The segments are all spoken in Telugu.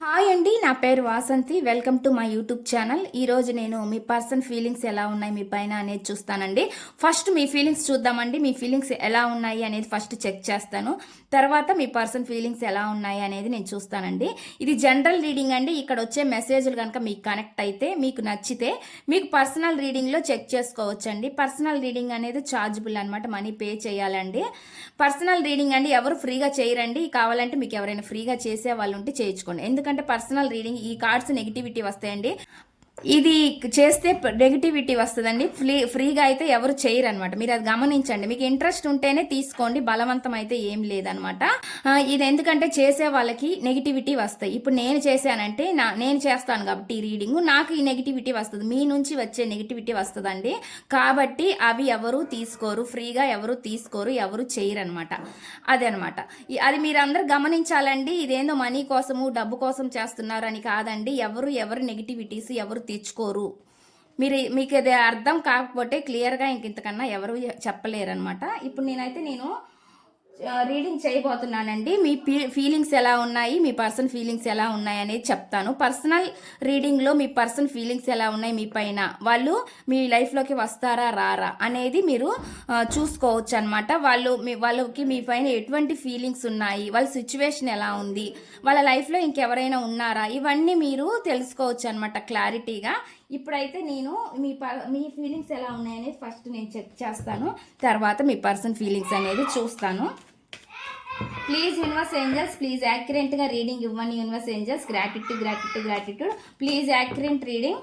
హాయ్ అండి, నా పేరు Vasanthi. Welcome to my YouTube channel. ఈరోజు నేను మీ పర్సన్ ఫీలింగ్స్ ఎలా ఉన్నాయి మీ పైన అనేది చూస్తానండి. ఫస్ట్ మీ ఫీలింగ్స్ చూద్దామండి. మీ ఫీలింగ్స్ ఎలా ఉన్నాయి అనేది ఫస్ట్ చెక్ చేస్తాను. తర్వాత మీ పర్సన్ ఫీలింగ్స్ ఎలా ఉన్నాయి అనేది నేను చూస్తానండి. ఇది జనరల్ రీడింగ్ అండి. ఇక్కడ వచ్చే మెసేజ్లు కనుక మీకు కనెక్ట్ అయితే, మీకు నచ్చితే మీకు పర్సనల్ రీడింగ్లో చెక్ చేసుకోవచ్చండి. పర్సనల్ రీడింగ్ అనేది ఛార్జబుల్ అనమాట, మనీ పే చేయాలండి. పర్సనల్ రీడింగ్ అండి ఎవరు ఫ్రీగా చేయరండి. కావాలంటే మీకు ఎవరైనా ఫ్రీగా చేసే వాళ్ళు ఉంటే చేయించుకోండి. ఎందుకంటే పర్సనల్ రీడింగ్ ఈ కార్డ్స్ నెగిటివిటీ వస్తాయండి. ఇది చేస్తే నెగిటివిటీ వస్తుందండి. ఫ్రీగా అయితే ఎవరు చేయరు అనమాట. మీరు అది గమనించండి. మీకు ఇంట్రెస్ట్ ఉంటేనే తీసుకోండి, బలవంతం అయితే ఏం లేదనమాట. ఇది ఎందుకంటే చేసే వాళ్ళకి నెగిటివిటీ వస్తాయి. ఇప్పుడు నేను చేశానంటే నేను చేస్తాను కాబట్టి ఈ రీడింగ్ నాకు ఈ నెగిటివిటీ వస్తుంది, మీ నుంచి వచ్చే నెగిటివిటీ వస్తుందండి. కాబట్టి అవి ఎవరు తీసుకోరు, ఫ్రీగా ఎవరు తీసుకోరు, ఎవరు చేయరు అనమాట. అదే అనమాట. అది మీరు అందరు గమనించాలండి. ఇదేందో మనీ కోసము డబ్బు కోసం చేస్తున్నారు అని కాదండి. ఎవరు నెగిటివిటీస్ ఎవరు తెచ్చుకోరు. మీకు అది అర్థం కాకపోతే క్లియర్గా ఇంతకన్నా ఎవరు చెప్పలేరు అనమాట. ఇప్పుడు నేను రీడింగ్ చేయబోతున్నానండి. మీ ఫీలింగ్స్ ఎలా ఉన్నాయి, మీ పర్సన్ ఫీలింగ్స్ ఎలా ఉన్నాయి అనేది చెప్తాను. పర్సనల్ రీడింగ్లో మీ పర్సన్ ఫీలింగ్స్ ఎలా ఉన్నాయి మీ పైన, వాళ్ళు మీ లైఫ్లోకి వస్తారా రారా అనేది మీరు చూసుకోవచ్చు అనమాట. వాళ్ళకి మీ పైన ఎటువంటి ఫీలింగ్స్ ఉన్నాయి, వాళ్ళ సిచ్యువేషన్ ఎలా ఉంది, వాళ్ళ లైఫ్లో ఇంకెవరైనా ఉన్నారా, ఇవన్నీ మీరు తెలుసుకోవచ్చు అనమాట క్లారిటీగా. ఇప్పుడైతే నేను మీ ఫీలింగ్స్ ఎలా ఉన్నాయనేది ఫస్ట్ నేను చెక్ చేస్తాను. తర్వాత మీ పర్సన్ ఫీలింగ్స్ అనేది చూస్తాను. ప్లీజ్ యూనివర్స్ ఏంజల్స్, ప్లీజ్ యాక్యురేట్గా రీడింగ్ ఇవ్వండి. Universe angels, gratitude. Please accurate reading.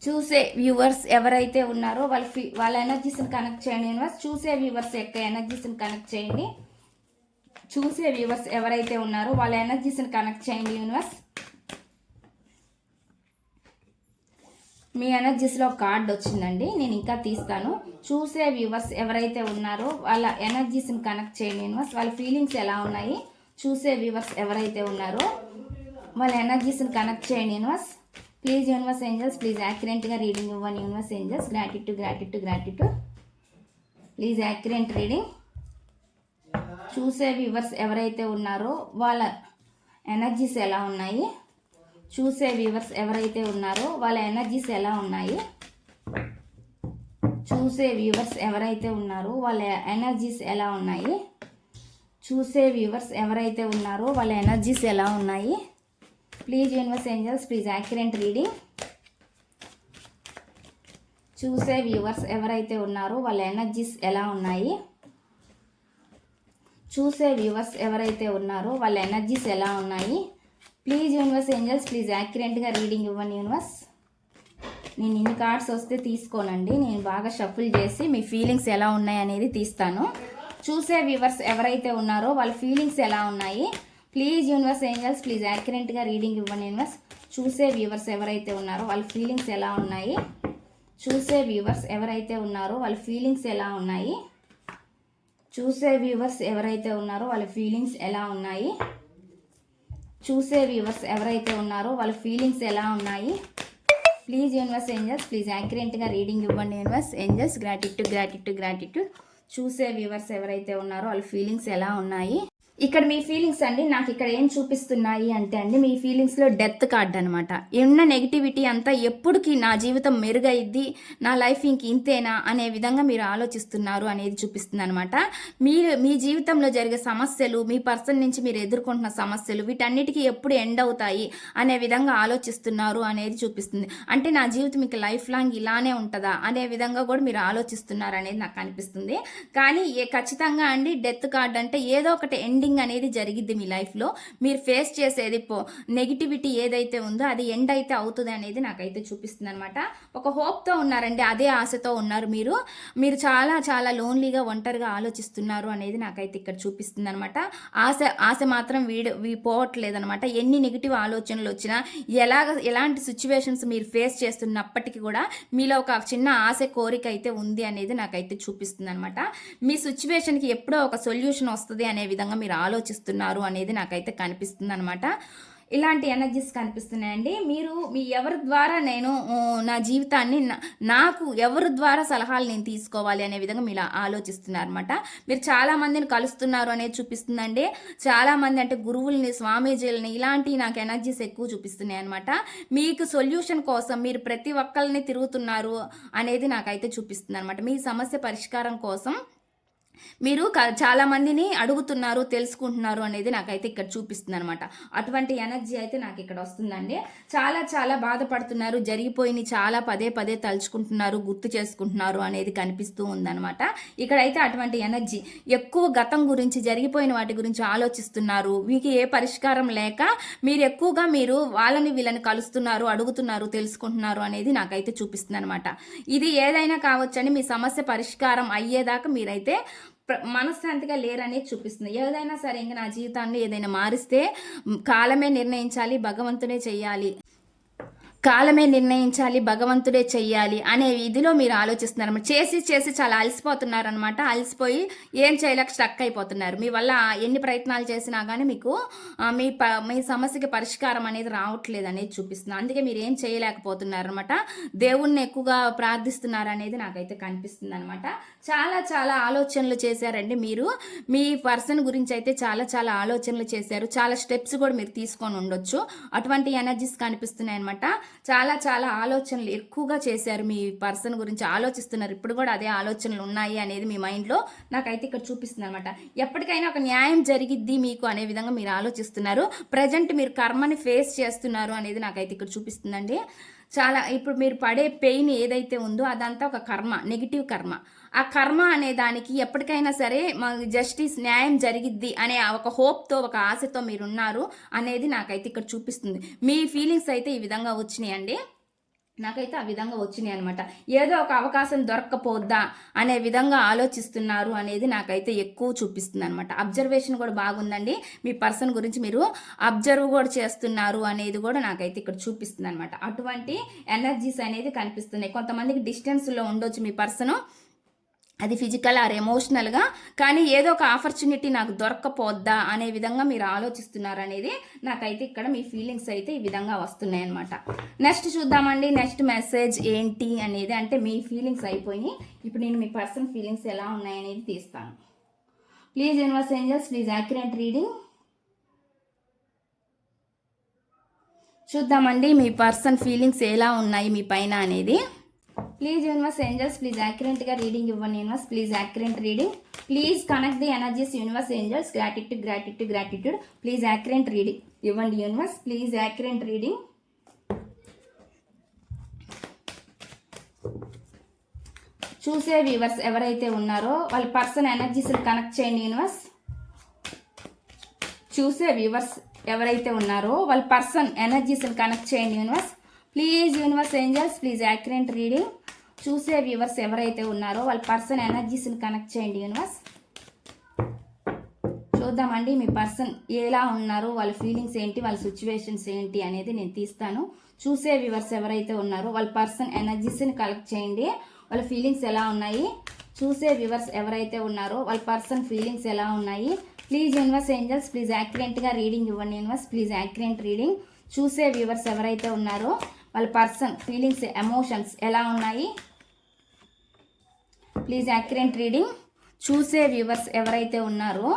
చూసే వ్యూవర్స్ ఎవరైతే ఉన్నారో వాళ్ళ ఎనర్జీస్ని కనెక్ట్ చేయండి యూనివర్స్. చూసే వ్యూవర్స్ యొక్క ఎనర్జీస్ని కనెక్ట్ చేయండి. చూసే వ్యూవర్స్ ఎవరైతే ఉన్నారో వాళ్ళ ఎనర్జీస్ని కనెక్ట్ చేయండి యూనివర్స్. మీ ఎనర్జీస్లో కార్డ్ వచ్చిందండి, నేను ఇంకా తీస్తాను. చూసే వ్యూవర్స్ ఎవరైతే ఉన్నారో వాళ్ళ ఎనర్జీస్ని కనెక్ట్ చేయండి యూనివర్స్. వాళ్ళ ఫీలింగ్స్ ఎలా ఉన్నాయి. చూసే వ్యూవర్స్ ఎవరైతే ఉన్నారో వాళ్ళ ఎనర్జీస్ని కనెక్ట్ చేయండి universe. Please universe angels, please యాక్యురేట్గా రీడింగ్ ఇవ్వండి. Universe angels, gratitude. Please accurate reading. చూసే వ్యూవర్స్ ఎవరైతే ఉన్నారో వాళ్ళ ఎనర్జీస్ ఎలా ఉన్నాయి. చూసే వ్యూవర్స్ ఎవరైతే ఉన్నారో వాళ్ళ ఎనర్జీస్ ఎలా ఉన్నాయి. చూసే వ్యూవర్స్ ఎవరైతే ఉన్నారో వాళ్ళ ఎనర్జీస్ ఎలా ఉన్నాయి. చూసే వ్యూవర్స్ ఎవరైతే ఉన్నారో వాళ్ళ ఎనర్జీస్ ఎలా ఉన్నాయి. Please universe angels, please accurate reading. చూసే వ్యూవర్స్ ఎవరైతే ఉన్నారో వాళ్ళ ఎనర్జీస్ ఎలా ఉన్నాయి. చూసే వ్యూవర్స్ ఎవరైతే ఉన్నారో వాళ్ళ ఎనర్జీస్ ఎలా ఉన్నాయి. ప్లీజ్ యూనివర్స్ ఏంజల్స్, ప్లీజ్ యాక్యురేట్గా రీడింగ్ ఇవ్వండి యూనివర్స్. నేను ఇన్ని కార్డ్స్ వస్తే తీసుకోనండి, నేను బాగా షఫుల్ చేసి మీ ఫీలింగ్స్ ఎలా ఉన్నాయి అనేది తీస్తాను. చూసే వ్యూవర్స్ ఎవరైతే ఉన్నారో వాళ్ళ ఫీలింగ్స్ ఎలా ఉన్నాయి. ప్లీజ్ యూనివర్స్ ఏంజల్స్, ప్లీజ్ యాక్యురేట్గా రీడింగ్ ఇవ్వండి యూనివర్స్. చూసే వ్యూవర్స్ ఎవరైతే ఉన్నారో వాళ్ళ ఫీలింగ్స్ ఎలా ఉన్నాయి. చూసే వ్యూవర్స్ ఎవరైతే ఉన్నారో వాళ్ళ ఫీలింగ్స్ ఎలా ఉన్నాయి. చూసే వ్యూవర్స్ ఎవరైతే ఉన్నారో వాళ్ళ ఫీలింగ్స్ ఎలా ఉన్నాయి. చూసే వ్యూవర్స్ ఎవరైతే ఉన్నారో వాళ్ళ ఫీలింగ్స్ ఎలా ఉన్నాయి. ప్లీజ్ యూనివర్స్ ఏంజల్స్, ప్లీజ్ యాక్యురేట్గా రీడింగ్ ఇవ్వండి యూనివర్స్ ఏంజల్స్. గ్రాటిట్యూడ్. చూసే వ్యూవర్స్ ఎవరైతే ఉన్నారో వాళ్ళ ఫీలింగ్స్ ఎలా ఉన్నాయి. ఇక్కడ మీ ఫీలింగ్స్ అండి నాకు ఇక్కడ ఏం చూపిస్తున్నాయి అంటే అండి, మీ ఫీలింగ్స్లో డెత్ కార్డ్ అనమాట. ఉన్న నెగిటివిటీ అంతా ఎప్పటికీ నా జీవితం మెరుగైద్ది, నా లైఫ్ ఇంక ఇంతేనా అనే విధంగా మీరు ఆలోచిస్తున్నారు అనేది చూపిస్తుంది అనమాట. మీ జీవితంలో జరిగే సమస్యలు, మీ పర్సన్ నుంచి మీరు ఎదుర్కొంటున్న సమస్యలు, వీటన్నిటికీ ఎప్పుడు ఎండ్ అవుతాయి అనే విధంగా ఆలోచిస్తున్నారు అనేది చూపిస్తుంది. అంటే నా జీవితం ఇంక లైఫ్ లాంగ్ ఇలానే ఉంటుందా అనే విధంగా కూడా మీరు ఆలోచిస్తున్నారు అనేది నాకు అనిపిస్తుంది. కానీ ఖచ్చితంగా అండి డెత్ కార్డ్ అంటే ఏదో ఒకటి ఎండింగ్ అనేది జరిగిద్ది మీ లైఫ్లో. మీరు ఫేస్ చేసేది నెగిటివిటీ ఏదైతే ఉందో అది ఎండ్ అయితే అవుతుంది అనేది నాకైతే చూపిస్తుంది అనమాట. ఒక హోప్తో ఉన్నారండి, అదే ఆశతో ఉన్నారు మీరు చాలా లోన్లీగా ఒంటరిగా ఆలోచిస్తున్నారు అనేది నాకైతే ఇక్కడ చూపిస్తుంది అనమాట. ఆశ మాత్రం పోవట్లేదు అనమాట. ఎన్ని నెగిటివ్ ఆలోచనలు వచ్చినా ఎలాంటి సిచ్యువేషన్స్ మీరు ఫేస్ చేస్తున్నప్పటికీ కూడా మీలో ఒక చిన్న ఆశ కోరిక అయితే ఉంది అనేది నాకైతే చూపిస్తుంది అనమాట. మీ సిచ్యువేషన్కి ఎప్పుడో ఒక సొల్యూషన్ వస్తుంది అనే విధంగా మీరు ఆలోచిస్తున్నారు అనేది నాకైతే కనిపిస్తుంది అనమాట. ఇలాంటి ఎనర్జీస్ కనిపిస్తున్నాయండి. మీరు మీ ఎవరి ద్వారా నేను నా జీవితాన్ని నాకు ఎవరి ద్వారా సలహాలు నేను తీసుకోవాలి అనే విధంగా మీరు ఆలోచిస్తున్నారు అనమాట. మీరు చాలామందిని కలుస్తున్నారు అనేది చూపిస్తుందండి. చాలామంది అంటే గురువుల్ని, స్వామీజీలని ఇలాంటి నాకు ఎనర్జీస్ ఎక్కువ చూపిస్తున్నాయి అనమాట. మీకు సొల్యూషన్ కోసం మీరు ప్రతి ఒక్కరిని తిరుగుతున్నారు అనేది నాకైతే చూపిస్తుంది అనమాట. మీ సమస్య పరిష్కారం కోసం మీరు చాలా మందిని అడుగుతున్నారు, తెలుసుకుంటున్నారు అనేది నాకైతే ఇక్కడ చూపిస్తుంది అనమాట. అటువంటి ఎనర్జీ అయితే నాకు ఇక్కడ వస్తుందండి. చాలా చాలా బాధపడుతున్నారు, జరిగిపోయి చాలా పదే పదే తలుచుకుంటున్నారు, గుర్తు చేసుకుంటున్నారు అనేది కనిపిస్తూ ఉందన్నమాట. ఇక్కడైతే అటువంటి ఎనర్జీ ఎక్కువ గతం గురించి, జరిగిపోయిన వాటి గురించి ఆలోచిస్తున్నారు. మీకు ఏ పరిష్కారం లేక మీరు ఎక్కువగా మీరు వాళ్ళని వీళ్ళని కలుస్తున్నారు, అడుగుతున్నారు, తెలుసుకుంటున్నారు అనేది నాకైతే చూపిస్తుంది అనమాట. ఇది ఏదైనా కావచ్చని మీ సమస్య పరిష్కారం అయ్యేదాకా మీరైతే మనశ్శాంతిగా లేరనేది చూపిస్తుంది. ఏదైనా సరే ఇంకా నా జీవితాన్ని ఏదైనా మారిస్తే కాలమే నిర్ణయించాలి, భగవంతుడే చెయ్యాలి, కాలమే నిర్ణయించాలి, భగవంతుడే చెయ్యాలి అనే ఇదిలో మీరు ఆలోచిస్తున్నారు. చేసి చేసి చాలా అలసిపోతున్నారనమాట. అలసిపోయి ఏం చేయలేక స్టక్ అయిపోతున్నారు. మీ వల్ల ఎన్ని ప్రయత్నాలు చేసినా కానీ మీకు మీ సమస్యకి పరిష్కారం అనేది రావట్లేదు అనేది చూపిస్తుంది. అందుకే మీరు ఏం చేయలేకపోతున్నారనమాట. దేవుణ్ణి ఎక్కువగా ప్రార్థిస్తున్నారు అనేది నాకైతే కనిపిస్తుంది అనమాట. చాలా చాలా ఆలోచనలు చేశారండి మీరు. మీ పర్సన్ గురించి అయితే చాలా చాలా ఆలోచనలు చేశారు. చాలా స్టెప్స్ కూడా మీరు తీసుకొని ఉండొచ్చు. అటువంటి ఎనర్జీస్ కనిపిస్తున్నాయి అనమాట. చాలా చాలా ఆలోచనలు ఎక్కువగా చేశారు. మీ పర్సన్ గురించి ఆలోచిస్తున్నారు. ఇప్పుడు కూడా అదే ఆలోచనలు ఉన్నాయి అనేది మీ మైండ్లో నాకైతే ఇక్కడ చూపిస్తుంది అనమాట. ఎప్పటికైనా ఒక న్యాయం జరిగిద్ది మీకు అనే విధంగా మీరు ఆలోచిస్తున్నారు. ప్రజెంట్ మీరు కర్మని ఫేస్ చేస్తున్నారు అనేది నాకైతే ఇక్కడ చూపిస్తుందండి. చాలా ఇప్పుడు మీరు పడే పెయిన్ ఏదైతే ఉందో అదంతా ఒక కర్మ, నెగిటివ్ కర్మ. ఆ కర్మ అనే దానికి ఎప్పటికైనా సరే జస్టిస్, న్యాయం జరిగిద్ది అనే ఒక హోప్తో, ఒక ఆశతో మీరున్నారు అనేది నాకైతే ఇక్కడ చూపిస్తుంది. మీ ఫీలింగ్స్ అయితే ఈ విధంగా వచ్చినాయండి. నాకైతే ఆ విధంగా వచ్చినాయి అనమాట. ఏదో ఒక అవకాశం దొరక్కపోద్దా అనే విధంగా ఆలోచిస్తున్నారు అనేది నాకైతే ఎక్కువ చూపిస్తుంది అనమాట. అబ్జర్వేషన్ కూడా బాగుందండి. మీ పర్సన్ గురించి మీరు అబ్జర్వ్ కూడా చేస్తున్నారు అనేది కూడా నాకైతే ఇక్కడ చూపిస్తుంది అనమాట. అటువంటి ఎనర్జీస్ అనేది కనిపిస్తున్నాయి. కొంతమందికి డిస్టెన్స్లో ఉండొచ్చు మీ పర్సన్, అది ఫిజికల్ ఆర్ ఎమోషనల్గా, కానీ ఏదో ఒక ఆపర్చునిటీ నాకు దొరక్కపోద్దా అనే విధంగా మీరు ఆలోచిస్తున్నారు అనేది నాకైతే ఇక్కడ మీ ఫీలింగ్స్ అయితే ఈ విధంగా వస్తున్నాయి అనమాట. నెక్స్ట్ చూద్దామండి. నెక్స్ట్ మెసేజ్ ఏంటి అనేది, అంటే మీ ఫీలింగ్స్ అయిపోయి ఇప్పుడు నేను మీ పర్సన్ ఫీలింగ్స్ ఎలా ఉన్నాయనేది తీస్తాను. Please universe angels, please accurate reading. చూద్దామండి మీ పర్సన్ ఫీలింగ్స్ ఎలా ఉన్నాయి మీ పైన అనేది. ప్లీజ్ యూనివర్స్ ఏంజల్స్, ప్లీజ్ యాక్యురేట్గా రీడింగ్ ఇవ్వండి universe. Please accurate reading. Please connect the energies universe angels. Gratitude gratitude gratitude. Please accurate reading ఇవ్వండి యూనివర్స్. Please accurate reading. చూసే వ్యూవర్స్ ఎవరైతే ఉన్నారో వాళ్ళ పర్సన్ ఎనర్జీస్ కనెక్ట్ చేయండి యూనివర్స్. చూసే వ్యూవర్స్ ఎవరైతే ఉన్నారో వాళ్ళ పర్సన్ ఎనర్జీస్ని కనెక్ట్ చేయండి universe. Please universe angels, please accurate reading. చూసే వ్యూవర్స్ ఎవరైతే ఉన్నారో వాళ్ళ పర్సన్ ఎనర్జీస్ని కనెక్ట్ చేయండి యూనివర్స్. చూద్దామండి మీ పర్సన్ ఎలా ఉన్నారు, వాళ్ళ ఫీలింగ్స్ ఏంటి, వాళ్ళ సిచ్యువేషన్స్ ఏంటి అనేది నేను తీస్తాను. చూసే వ్యూవర్స్ ఎవరైతే ఉన్నారో వాళ్ళ పర్సన్ ఎనర్జీస్ని కలెక్ట్ చేయండి. వాళ్ళ ఫీలింగ్స్ ఎలా ఉన్నాయి. చూసే వ్యూవర్స్ ఎవరైతే ఉన్నారో వాళ్ళ పర్సన్ ఫీలింగ్స్ ఎలా ఉన్నాయి. ప్లీజ్ యూనివర్స్ ఏంజల్స్, ప్లీజ్ యాక్యురేట్గా రీడింగ్ ఇవ్వండి యూనివర్స్. Please accurate reading. చూసే వ్యూవర్స్ ఎవరైతే ఉన్నారో వాళ్ళ పర్సన్ ఫీలింగ్స్, ఎమోషన్స్ ఎలా ఉన్నాయి. Please accurate reading. చూసే వ్యూవర్స్ ఎవరైతే ఉన్నారో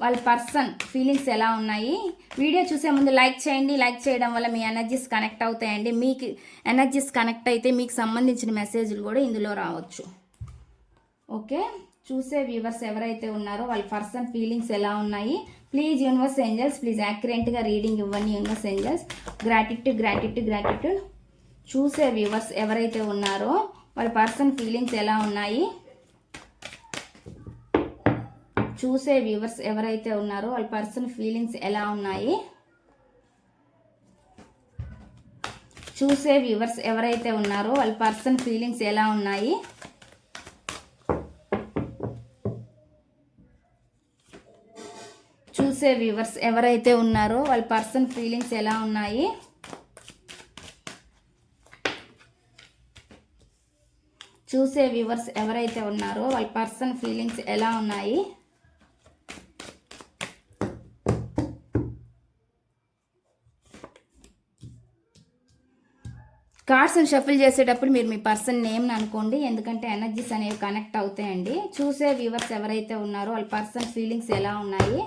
వాళ్ళ పర్సన్ ఫీలింగ్స్ ఎలా ఉన్నాయి. వీడియో చూసే ముందు లైక్ చేయండి. లైక్ చేయడం వల్ల మీ ఎనర్జీస్ కనెక్ట్ అవుతాయండి. మీకు ఎనర్జీస్ కనెక్ట్ అయితే మీకు సంబంధించిన మెసేజ్లు కూడా ఇందులో రావచ్చు. ఓకే, చూసే వ్యూవర్స్ ఎవరైతే ఉన్నారో వాళ్ళ పర్సన్ ఫీలింగ్స్ ఎలా ఉన్నాయి. ప్లీజ్ యూనివర్స్ ఏంజల్స్, ప్లీజ్ యాక్యురేట్గా రీడింగ్ ఇవ్వండి universe angels. Gratitude gratitude gratitude. చూసే వ్యూవర్స్ ఎవరైతే ఉన్నారో వాళ్ళ పర్సన్ ఫీలింగ్స్ ఎలా ఉన్నాయి. చూసే వ్యూవర్స్ ఎవరైతే ఉన్నారో వాళ్ళ పర్సన్ ఫీలింగ్స్ ఎలా ఉన్నాయి. చూసే వ్యూవర్స్ ఎవరైతే ఉన్నారో వాళ్ళ పర్సన్ ఫీలింగ్స్ ఎలా ఉన్నాయి. చూసే వ్యూవర్స్ ఎవరైతే ఉన్నారో వాళ్ళ పర్సన్ ఫీలింగ్స్ ఎలా ఉన్నాయి. చూసే వ్యూవర్స్ ఎవరైతే ఉన్నారో వాళ్ళ పర్సన్ ఫీలింగ్స్ ఎలా ఉన్నాయి. కార్డ్స్ని షఫిల్ చేసేటప్పుడు మీరు మీ పర్సన్ నేమ్ని అనుకోండి, ఎందుకంటే ఎనర్జీస్ అనేవి కనెక్ట్ అవుతాయండి. చూసే వ్యూవర్స్ ఎవరైతే ఉన్నారో వాళ్ళ పర్సన్ ఫీలింగ్స్ ఎలా ఉన్నాయి,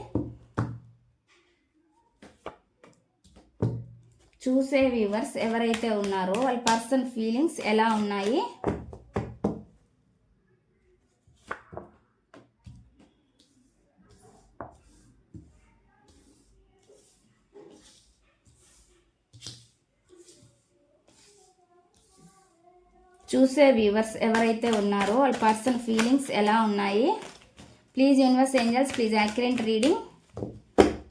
చూసే వ్యూవర్స్ ఎవరైతే ఉన్నారో వాళ్ళ పర్సన్ ఫీలింగ్స్ ఎలా ఉన్నాయి. చూసే వ్యూవర్స్ ఎవరైతే ఉన్నారో వాళ్ళ పర్సన్ ఫీలింగ్స్ ఎలా ఉన్నాయి. Please universe angels please accurate reading.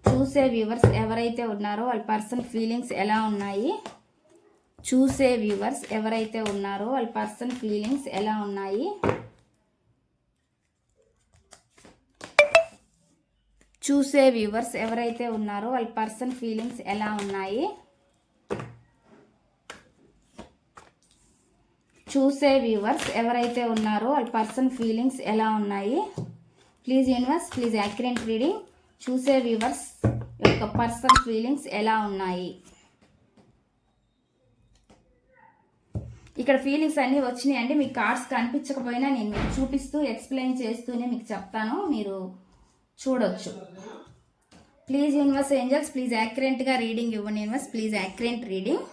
చూసే వ్యూవర్స్ ఎవరైతే ఉన్నారో వాళ్ళ పర్సన్ ఫీలింగ్స్ ఎలా ఉన్నాయి. చూసే వ్యూవర్స్ ఎవరైతే ఉన్నారో వాళ్ళ పర్సన్ ఫీలింగ్స్ ఎలా ఉన్నాయి. చూసే వ్యూవర్స్ ఎవరైతే ఉన్నారో వాళ్ళ పర్సన్ ఫీలింగ్స్ ఎలా ఉన్నాయి. చూసే వ్యూవర్స్ ఎవరైతే ఉన్నారో వాళ్ళ పర్సన్ ఫీలింగ్స్ ఎలా ఉన్నాయి. Please universe please accurate reading. చూసే వ్యూవర్స్ యొక్క పర్సన్ ఫీలింగ్స్ ఎలా ఉన్నాయి. ఇక్కడ ఫీలింగ్స్ అన్నీ వచ్చినాయండి. మీకు కార్డ్స్ కనిపించకపోయినా నేను మీకు చూపిస్తూ ఎక్స్ప్లెయిన్ చేస్తూనే మీకు చెప్తాను, మీరు చూడొచ్చు. ప్లీజ్ యూనివర్స్ ఏంజల్స్ ప్లీజ్ యాక్యురేట్గా రీడింగ్ ఇవ్వండి. Universe please accurate reading.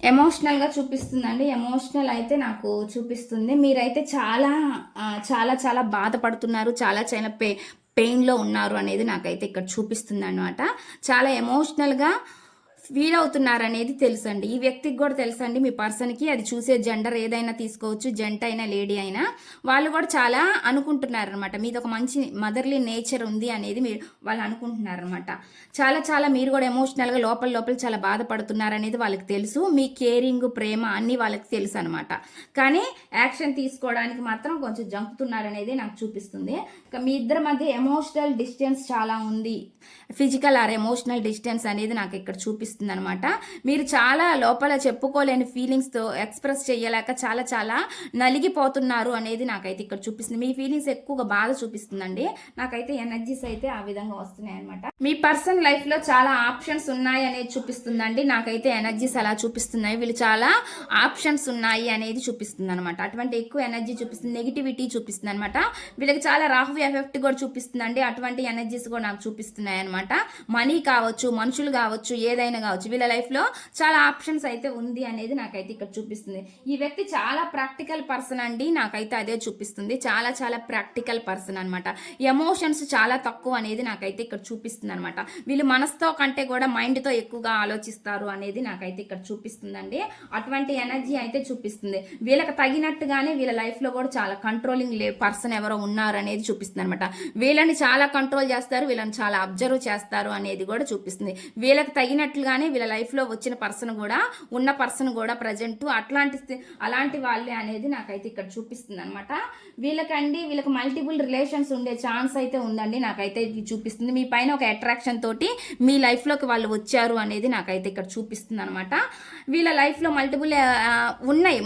ఎమోషనల్గా చూపిస్తుందండి. ఎమోషనల్ అయితే నాకు చూపిస్తుంది. మీరైతే చాలా చాలా చాలా బాధపడుతున్నారు, చాలా చాలా పెయిన్లో ఉన్నారు అనేది నాకైతే ఇక్కడ చూపిస్తుంది అనమాట. చాలా ఎమోషనల్గా ఫీల్ అవుతున్నారు అనేది తెలుసండి. ఈ వ్యక్తికి కూడా తెలుసండి, మీ పర్సన్కి. అది చూసే జెండర్ ఏదైనా తీసుకోవచ్చు, జంట అయినా లేడీ అయినా. వాళ్ళు కూడా చాలా అనుకుంటున్నారు అనమాట, మీది ఒక మంచి మదర్లీ నేచర్ ఉంది అనేది మీరు వాళ్ళు అనుకుంటున్నారు అనమాట. చాలా చాలా మీరు కూడా ఎమోషనల్గా లోపల లోపల చాలా బాధపడుతున్నారు అనేది వాళ్ళకి తెలుసు. మీ కేరింగ్ ప్రేమ అన్నీ వాళ్ళకి తెలుసు అనమాట. కానీ యాక్షన్ తీసుకోవడానికి మాత్రం కొంచెం జంపుతున్నారు అనేది నాకు చూపిస్తుంది. మీ ఇద్దరి మధ్య ఎమోషనల్ డిస్టెన్స్ చాలా ఉంది. ఫిజికల్ ఆర్ ఎమోషనల్ డిస్టెన్స్ అనేది నాకు ఇక్కడ చూపిస్తుంది అనమాట. మీరు చాలా లోపల చెప్పుకోలేని ఫీలింగ్స్తో ఎక్స్ప్రెస్ చేయలేక చాలా చాలా నలిగిపోతున్నారు అనేది నాకైతే ఇక్కడ చూపిస్తుంది. మీ ఫీలింగ్స్ ఎక్కువగా బాగా చూపిస్తుందండి. నాకైతే ఎనర్జీస్ అయితే ఆ విధంగా వస్తున్నాయి అనమాట. మీ పర్సన్ లైఫ్లో చాలా ఆప్షన్స్ ఉన్నాయి అనేది చూపిస్తుందండి. నాకైతే ఎనర్జీస్ అలా చూపిస్తున్నాయి. వీళ్ళు చాలా ఆప్షన్స్ ఉన్నాయి అనేది చూపిస్తుంది అనమాట. అటువంటి ఎక్కువ ఎనర్జీ చూపిస్తుంది, నెగిటివిటీ చూపిస్తుంది అనమాట. వీళ్ళకి చాలా రాహు ఎఫెక్ట్ కూడా చూపిస్తుందండి. అటువంటి ఎనర్జీస్ కూడా నాకు చూపిస్తున్నాయి అనమాట. మనీ కావచ్చు, మనుషులు కావచ్చు, ఏదైనా కావచ్చు, వీళ్ళ లైఫ్లో చాలా ఆప్షన్స్ అయితే ఉంది అనేది నాకైతే ఇక్కడ చూపిస్తుంది. ఈ వ్యక్తి చాలా ప్రాక్టికల్ పర్సన్ అండి. నాకైతే అదే చూపిస్తుంది. చాలా చాలా ప్రాక్టికల్ పర్సన్ అనమాట. ఎమోషన్స్ చాలా తక్కువ అనేది నాకైతే ఇక్కడ చూపిస్తుంది అనమాట. వీళ్ళు మనసుతో కంటే కూడా మైండ్తో ఎక్కువగా ఆలోచిస్తారు అనేది నాకైతే ఇక్కడ చూపిస్తుందండి. అటువంటి ఎనర్జీ అయితే చూపిస్తుంది. వీళ్ళకి తగినట్టుగానే వీళ్ళ లైఫ్లో కూడా చాలా కంట్రోలింగ్ పర్సన్ ఎవరో ఉన్నారు అనేది చూపిస్తుంది అనమాట. వీళ్ళని చాలా కంట్రోల్ చేస్తారు, వీళ్ళని చాలా అబ్జర్వ్ చేస్తారు అనేది కూడా చూపిస్తుంది. వీళ్ళకి తగినట్లుగానే వీళ్ళ లైఫ్లో వచ్చిన పర్సన్ కూడా ఉన్న పర్సన్ కూడా ప్రజెంట్ అలాంటి వాళ్ళే అనేది నాకైతే ఇక్కడ చూపిస్తుంది అనమాట. వీళ్ళకి మల్టిపుల్ రిలేషన్స్ ఉండే ఛాన్స్ అయితే ఉందండి. నాకైతే ఇది చూపిస్తుంది. మీ పైన ఒక అట్రాక్షన్ తోటి మీ లైఫ్లోకి వాళ్ళు వచ్చారు అనేది నాకైతే ఇక్కడ చూపిస్తుంది అనమాట. వీళ్ళ లైఫ్లో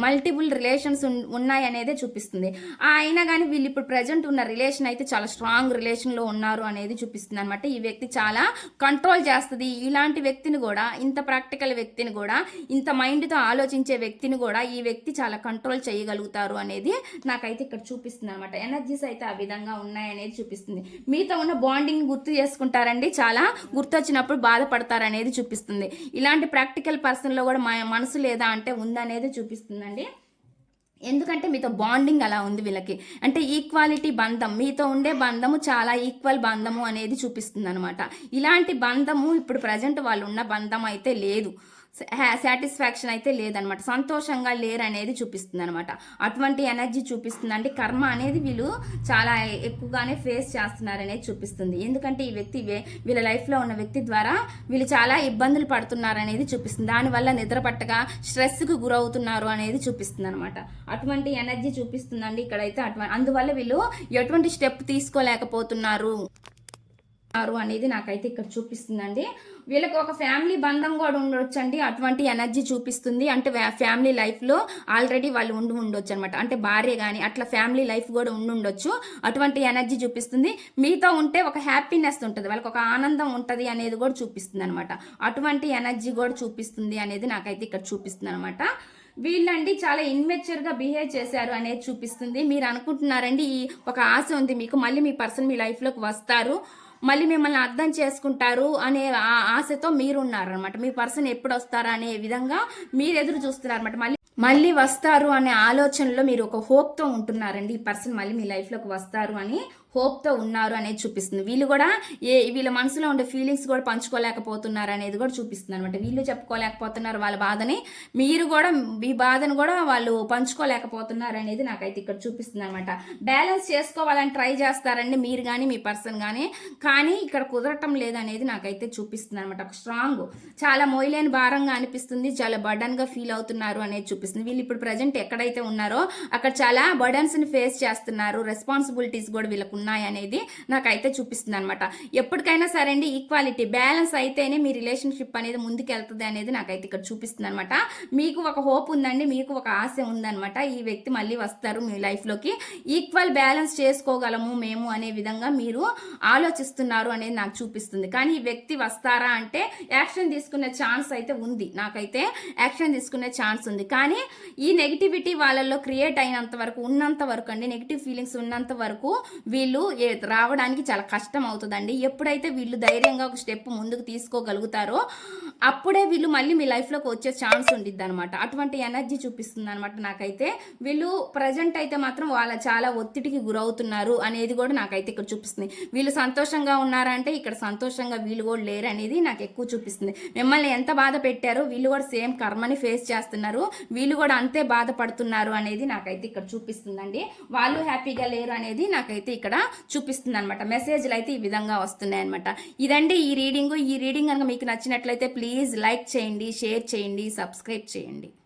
మల్టిపుల్ రిలేషన్స్ ఉన్నాయి అనేది చూపిస్తుంది. అయినా కానీ వీళ్ళు ఇప్పుడు ప్రజెంట్ ఉన్న రిలేషన్ అయితే చాలా స్ట్రాంగ్ రిలేషన్లో ఉన్నారు అనేది చూపిస్తుంది అనమాట. ఈ వ్యక్తి చాలా కంట్రోల్ చేస్తుంది. ఇలాంటి వ్యక్తిని కూడా, ఇంత ప్రాక్టికల్ వ్యక్తిని కూడా, ఇంత మైండ్తో ఆలోచించే వ్యక్తిని కూడా ఈ వ్యక్తి చాలా కంట్రోల్ చేయగలుగుతారు అనేది నాకైతే ఇక్కడ చూపిస్తుంది అనమాట. ఎనర్జీస్ అయితే ఆ విధంగా ఉన్నాయనేది చూపిస్తుంది. మీతో ఉన్న బాండింగ్ గుర్తు చేసుకుంటారండి, చాలా గుర్తొచ్చినప్పుడు బాధపడతారు అనేది చూపిస్తుంది. ఇలాంటి ప్రాక్టికల్ పర్సన్లో కూడా మనసు లేదా అంటే ఉందనేది చూపిస్తుందండి. ఎందుకంటే మీతో బాండింగ్ అలా ఉంది వీళ్ళకి. అంటే ఈక్వాలిటీ బంధం, మీతో ఉండే బంధము చాలా ఈక్వల్ బంధము అనేది చూపిస్తుంది అనమాట. ఇలాంటి బంధము ఇప్పుడు ప్రజెంట్ వాళ్ళు ఉన్న బంధం అయితే లేదు. సాటిస్ఫాక్షన్ అయితే లేదనమాట, సంతోషంగా లేరు అనేది చూపిస్తుంది అనమాట. అటువంటి ఎనర్జీ చూపిస్తుందండి. కర్మ అనేది వీళ్ళు చాలా ఎక్కువగానే ఫేస్ చేస్తున్నారు అనేది చూపిస్తుంది. ఎందుకంటే ఈ వ్యక్తి వీళ్ళ లైఫ్లో ఉన్న వ్యక్తి ద్వారా వీళ్ళు చాలా ఇబ్బందులు పడుతున్నారు అనేది చూపిస్తుంది. దానివల్ల నిద్ర పట్టగా స్ట్రెస్కి గురవుతున్నారు అనేది చూపిస్తుంది అనమాట. అటువంటి ఎనర్జీ చూపిస్తుందండి ఇక్కడైతే. అందువల్ల వీళ్ళు ఎటువంటి స్టెప్ తీసుకోలేకపోతున్నారు అనేది నాకైతే ఇక్కడ చూపిస్తుందండి. వీళ్ళకి ఒక ఫ్యామిలీ బంధం కూడా ఉండొచ్చండి. అటువంటి ఎనర్జీ చూపిస్తుంది. అంటే ఫ్యామిలీ లైఫ్లో ఆల్రెడీ వాళ్ళు ఉండొచ్చు అనమాట. అంటే భార్య కానీ అట్లా ఫ్యామిలీ లైఫ్ కూడా ఉండొచ్చు. అటువంటి ఎనర్జీ చూపిస్తుంది. మీతో ఉంటే ఒక హ్యాపీనెస్ ఉంటుంది, వాళ్ళకి ఒక ఆనందం ఉంటుంది అనేది కూడా చూపిస్తుంది అనమాట. అటువంటి ఎనర్జీ కూడా చూపిస్తుంది అనేది నాకైతే ఇక్కడ చూపిస్తుంది అనమాట. వీళ్ళండి చాలా ఇన్మెచ్యూర్గా బిహేవ్ చేశారు అనేది చూపిస్తుంది. మీరు అనుకుంటున్నారండి ఈ ఒక ఆశ ఉంది మీకు, మళ్ళీ మీ పర్సన్ మీ లైఫ్లోకి వస్తారు, మళ్ళీ మిమ్మల్ని అర్థం చేసుకుంటారు అనే ఆశతో మీరు ఉన్నారనమాట. మీ పర్సన్ ఎప్పుడు వస్తారా అనే విధంగా మీరు ఎదురు చూస్తున్నారనమాట. మళ్ళీ వస్తారు అనే ఆలోచనలో మీరు ఒక హోప్తో ఉంటున్నారండి. ఈ పర్సన్ మళ్ళీ మీ లైఫ్లోకి వస్తారు అని హోప్తో ఉన్నారు అనేది చూపిస్తుంది. వీళ్ళు కూడా వీళ్ళ మనసులో ఉండే ఫీలింగ్స్ కూడా పంచుకోలేకపోతున్నారు అనేది కూడా చూపిస్తుంది అనమాట. వీళ్ళు చెప్పుకోలేకపోతున్నారు వాళ్ళ బాధని, మీరు కూడా మీ బాధను కూడా వాళ్ళు పంచుకోలేకపోతున్నారు అనేది నాకైతే ఇక్కడ చూపిస్తుంది అనమాట. బ్యాలెన్స్ చేసుకోవాలని ట్రై చేస్తారండి మీరు కానీ మీ పర్సన్ కానీ ఇక్కడ కుదరటం లేదనేది నాకైతే చూపిస్తుంది అనమాట. ఒక స్ట్రాంగ్, చాలా మోయలేని భారంగా అనిపిస్తుంది, చాలా బర్డన్గా ఫీల్ అవుతున్నారు అనేది చూపిస్తుంది. వీళ్ళు ఇప్పుడు ప్రజెంట్ ఎక్కడైతే ఉన్నారో అక్కడ చాలా బర్డన్స్ని ఫేస్ చేస్తున్నారు, రెస్పాన్సిబిలిటీస్ కూడా వీళ్ళకు ఉన్నాయి అనేది నాకైతే చూపిస్తుంది అనమాట. ఎప్పటికైనా సరే అండి ఈక్వాలిటీ బ్యాలెన్స్ అయితేనే మీ రిలేషన్షిప్ అనేది ముందుకు వెళ్తుంది అనేది నాకైతే ఇక్కడ చూపిస్తుంది అనమాట. మీకు ఒక హోప్ ఉందండి, మీకు ఒక ఆశ ఉందనమాట. ఈ వ్యక్తి మళ్ళీ వస్తారు మీ లైఫ్లోకి, ఈక్వల్ బ్యాలెన్స్ చేసుకోగలము మేము అనే విధంగా మీరు ఆలోచిస్తున్నారు అనేది నాకు చూపిస్తుంది. కానీ ఈ వ్యక్తి వస్తారా అంటే యాక్షన్ తీసుకునే ఛాన్స్ అయితే ఉంది, నాకైతే యాక్షన్ తీసుకునే ఛాన్స్ ఉంది. కానీ ఈ నెగిటివిటీ వాళ్ళల్లో క్రియేట్ అయినంత వరకు, ఉన్నంత వరకు అండి, నెగిటివ్ ఫీలింగ్స్ ఉన్నంత వరకు వీళ్ళు రావడానికి చాలా కష్టం అవుతుందండి. ఎప్పుడైతే వీళ్ళు ధైర్యంగా ఒక స్టెప్ ముందుకు తీసుకోగలుగుతారో అప్పుడే వీళ్ళు మళ్ళీ మీ లైఫ్లోకి వచ్చే ఛాన్స్ ఉండిద్ది అనమాట. అటువంటి ఎనర్జీ చూపిస్తుంది అనమాట నాకైతే. వీళ్ళు ప్రజెంట్ అయితే మాత్రం వాళ్ళ చాలా ఒత్తిడికి గురవుతున్నారు అనేది కూడా నాకైతే ఇక్కడ చూపిస్తుంది. వీళ్ళు సంతోషంగా ఉన్నారంటే ఇక్కడ సంతోషంగా వీళ్ళు కూడా లేరు అనేది నాకు ఎక్కువ చూపిస్తుంది. మిమ్మల్ని ఎంత బాధ పెట్టారో వీళ్ళు కూడా సేమ్ కర్మని ఫేస్ చేస్తున్నారు, వీళ్ళు కూడా అంతే బాధపడుతున్నారు అనేది నాకైతే ఇక్కడ చూపిస్తుందండి. వాళ్ళు హ్యాపీగా లేరు అనేది నాకైతే ఇక్కడ చూపిస్తుంది అనమాట. మెసేజ్లు అయితే ఈ విధంగా వస్తున్నాయి అనమాట. ఇదండి ఈ రీడింగ్ కనుక మీకు నచ్చినట్లయితే ప్లీజ్ లైక్ చేయండి, షేర్ చేయండి, సబ్స్క్రైబ్ చేయండి.